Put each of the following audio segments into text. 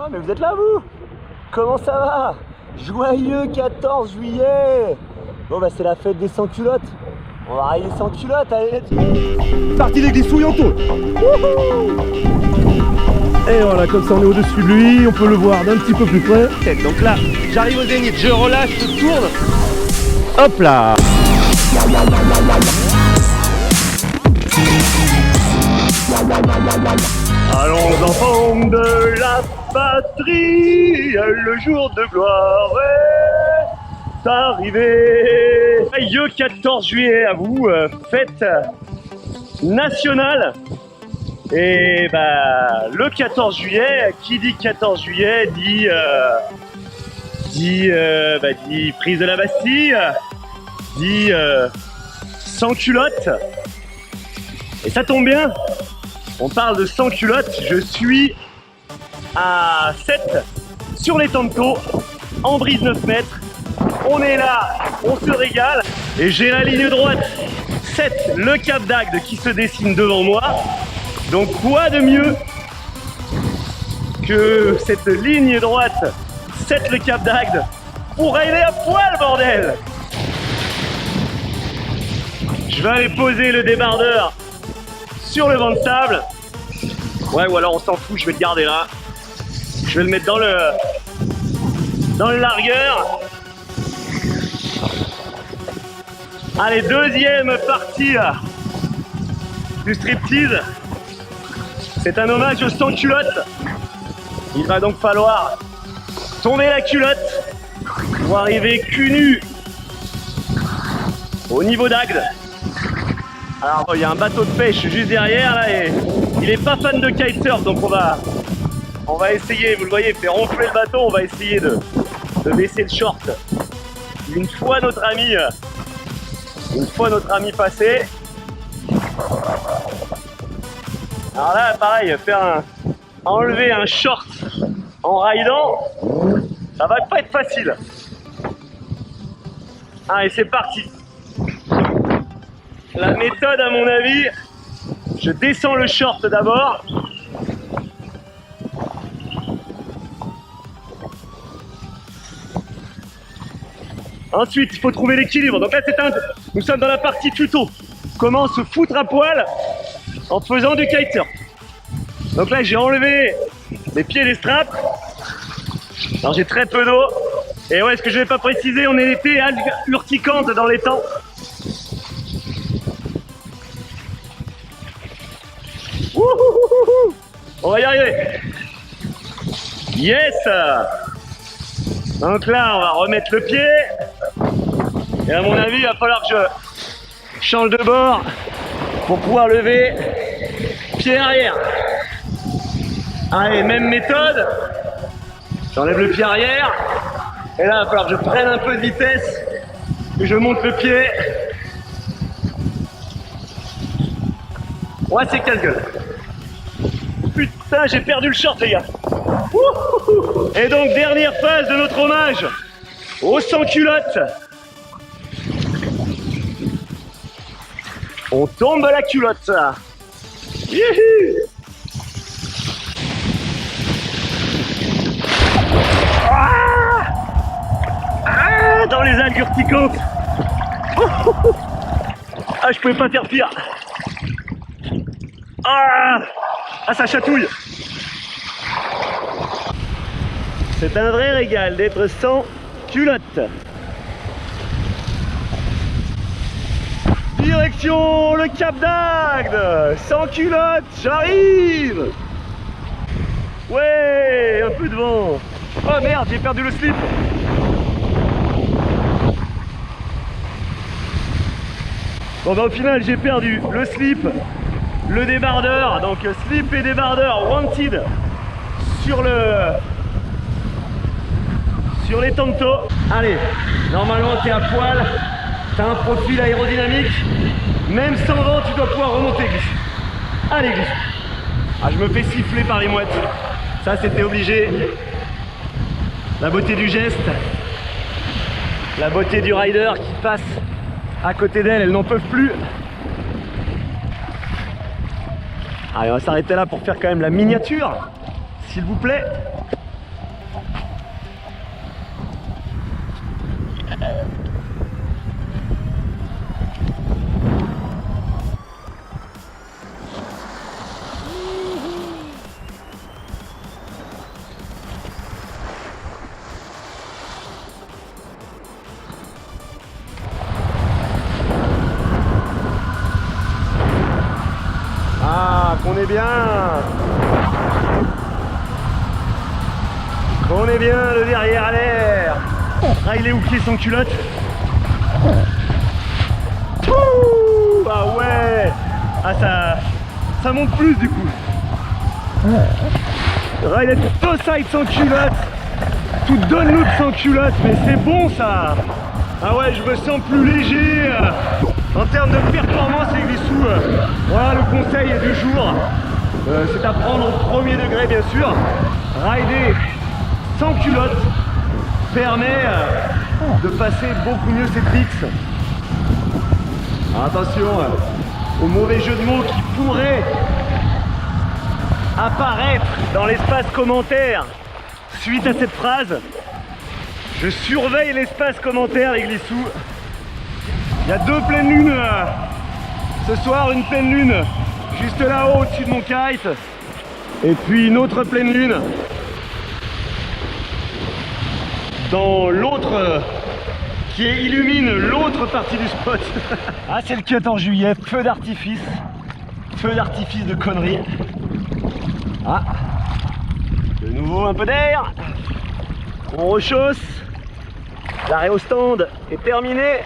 Ah mais vous êtes là vous? Comment ça va? Joyeux 14 juillet. Bon bah c'est la fête des sans-culottes. On va arriver sans culottes, allez. Parti l'église Souillanton. Et voilà, comme ça on est au-dessus de lui, on peut le voir d'un petit peu plus près. Donc là, j'arrive au zénith, je relâche, je tourne. Hop là. Allons enfants de la patrie, le jour de gloire est arrivé. Joyeux 14 juillet à vous, fête nationale. Et bah le 14 juillet, qui dit 14 juillet dit prise de la Bastille, dit sans culotte. Et ça tombe bien, on parle de sans culotte, je suis à 7 sur les Tantos, en brise 9 mètres. On est là, on se régale. Et j'ai la ligne droite 7, le Cap d'Agde qui se dessine devant moi. Donc quoi de mieux que cette ligne droite 7, le Cap d'Agde pour rider à poil, bordel. Je vais aller poser le débardeur sur le banc de sable. Ouais, ou alors on s'en fout, je vais le garder là. Je vais le mettre dans le largueur. Allez, deuxième partie du striptease. C'est un hommage aux sans-culottes. Il va donc falloir tomber la culotte pour arriver cul nu au niveau d'Agde. Alors il y a un bateau de pêche juste derrière là et il est pas fan de kitesurf, donc on va essayer, vous le voyez, faire ronfler le bateau, on va essayer de baisser le short. Une fois notre ami passé. Alors là pareil, enlever un short en ridant, ça va pas être facile. Allez, c'est parti. La méthode, à mon avis, je descends le short d'abord. Ensuite, il faut trouver l'équilibre. Donc là, nous sommes dans la partie tuto. Comment se foutre à poil en faisant du kitesurf. Donc là, j'ai enlevé les pieds des straps. Alors j'ai très peu d'eau. Et ouais, ce que je vais pas préciser, on est été urticante dans les temps. On va y arriver. Yes. Donc là, on va remettre le pied. Et à mon avis, il va falloir que je change de bord pour pouvoir lever pied arrière. Allez, même méthode. J'enlève le pied arrière. Et là, il va falloir que je prenne un peu de vitesse. Que je monte le pied. Ouais, c'est casse-gueule. Putain, j'ai perdu le short, les gars. Et donc, dernière phase de notre hommage aux sans-culottes. On tombe la culotte. Youhou. Dans les algues urticantes. Ah, je pouvais pas faire pire. Ah, ça chatouille. C'est un vrai régal d'être sans culotte. Direction le Cap d'Agde. Sans culotte, j'arrive. Ouais, un peu de vent. Oh merde, j'ai perdu le slip. Bon bah au final j'ai perdu le slip, le débardeur, donc slip et débardeur wanted sur les Tantos. Allez, normalement t'es à poil, t'as un profil aérodynamique, même sans vent tu dois pouvoir remonter, glisse. Allez, glisse. Ah, je me fais siffler par les mouettes, ça c'était obligé. La beauté du geste, la beauté du rider qui passe à côté d'elle, elles n'en peuvent plus. Allez, on va s'arrêter là pour faire quand même la miniature, s'il vous plaît. Qu'on est bien. Qu'on est bien, le derrière à l'air. Ah, il est où pied sans culotte? Ouh, ah ouais. Ah, ça monte plus du coup. Ride to side sans culotte. Tout donne l'autre sans culotte, mais c'est bon ça. Ah ouais, je me sens plus léger. En termes de performance avec les sous, voilà le conseil du jour. C'est à prendre au premier degré bien sûr. Rider sans culotte permet de passer beaucoup mieux ses tricks. Attention au mauvais jeu de mots qui pourrait apparaître dans l'espace commentaire suite à cette phrase. Je surveille l'espace commentaire les glissous. Il y a deux pleines lunes ce soir, une pleine lune juste là-haut au-dessus de mon kite et puis une autre pleine lune dans l'autre qui illumine l'autre partie du spot. Ah, c'est le cut en juillet, feu d'artifice de conneries. Ah, de nouveau un peu d'air, on rechausse, l'arrêt au stand est terminé.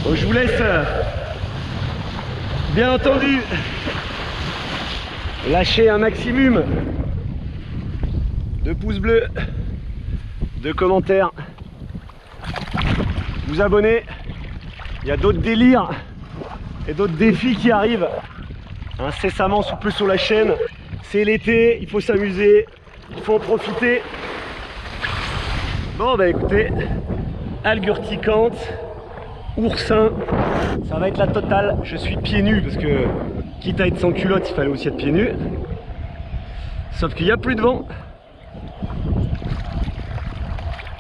Donc, je vous laisse bien entendu lâcher un maximum de pouces bleus, de commentaires, vous abonner. Il y a d'autres délires et d'autres défis qui arrivent incessamment sous peu sur la chaîne. C'est l'été, il faut s'amuser, il faut en profiter. Bon bah écoutez, algues urticantes, oursin, ça va être la totale. Je suis pieds nus parce que quitte à être sans culotte, il fallait aussi être pieds nus. Sauf qu'il n'y a plus de vent.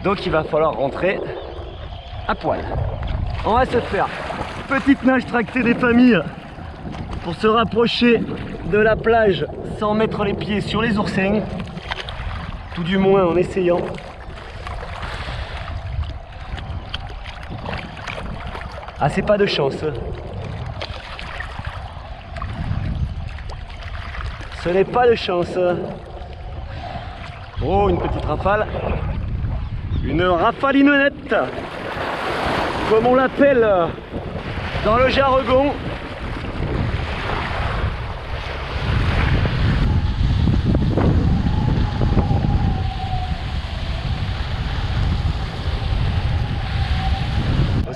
Donc il va falloir rentrer à poil. On va se faire petite nage tractée des familles pour se rapprocher de la plage sans mettre les pieds sur les oursins. Tout du moins en essayant. Ah, c'est pas de chance. Ce n'est pas de chance. Oh, une petite rafale. Une rafalinonnette, comme on l'appelle dans le jargon.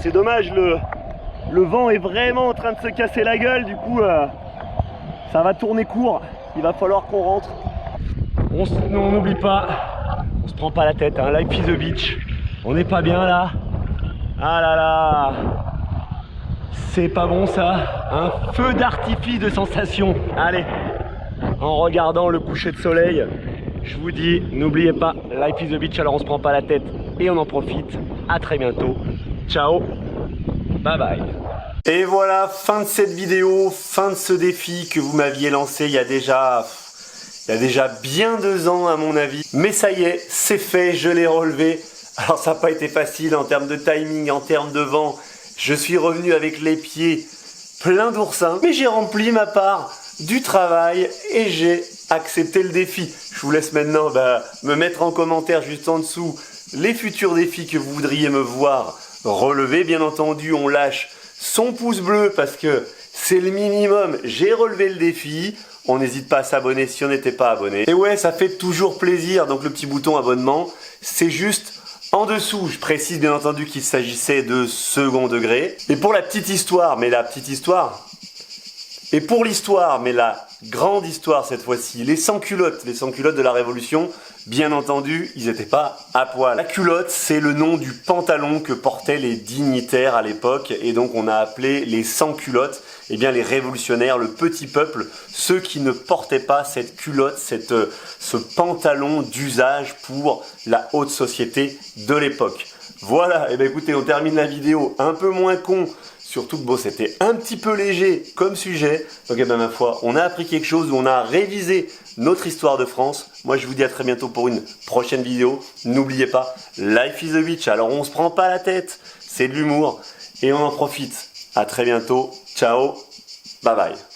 C'est dommage, le vent est vraiment en train de se casser la gueule, du coup ça va tourner court, il va falloir qu'on rentre. On n'oublie pas, on se prend pas la tête, hein. Life is the beach, on n'est pas bien là. Ah là là, c'est pas bon ça, un feu d'artifice de sensations. Allez, en regardant le coucher de soleil, je vous dis, n'oubliez pas, life is the beach, alors on se prend pas la tête et on en profite. À très bientôt, ciao, bye bye. Et voilà, fin de cette vidéo, fin de ce défi que vous m'aviez lancé il y a déjà bien 2 ans à mon avis. Mais ça y est, c'est fait, je l'ai relevé. Alors ça n'a pas été facile en termes de timing, en termes de vent. Je suis revenu avec les pieds pleins d'oursins. Mais j'ai rempli ma part du travail et j'ai accepté le défi. Je vous laisse maintenant me mettre en commentaire juste en dessous les futurs défis que vous voudriez me voir relever. Bien entendu, on lâche son pouce bleu parce que c'est le minimum. J'ai relevé le défi. On n'hésite pas à s'abonner si on n'était pas abonné. Et ouais, ça fait toujours plaisir. Donc le petit bouton abonnement, c'est juste en dessous. Je précise bien entendu qu'il s'agissait de second degré. Et pour la petite histoire, mais la petite histoire... Et pour l'histoire, mais la grande histoire cette fois-ci, les sans-culottes de la Révolution, bien entendu, ils n'étaient pas à poil. La culotte, c'est le nom du pantalon que portaient les dignitaires à l'époque, et donc on a appelé les sans-culottes. eh bien les révolutionnaires, le petit peuple, ceux qui ne portaient pas cette culotte, ce pantalon d'usage pour la haute société de l'époque. Voilà, et bien écoutez, on termine la vidéo un peu moins con, surtout que bon, c'était un petit peu léger comme sujet. Donc eh ben, ma foi, on a appris quelque chose, on a révisé notre histoire de France. Moi je vous dis à très bientôt pour une prochaine vidéo. N'oubliez pas, life is a beach, alors on se prend pas la tête, c'est de l'humour et on en profite. À très bientôt, ciao, bye bye.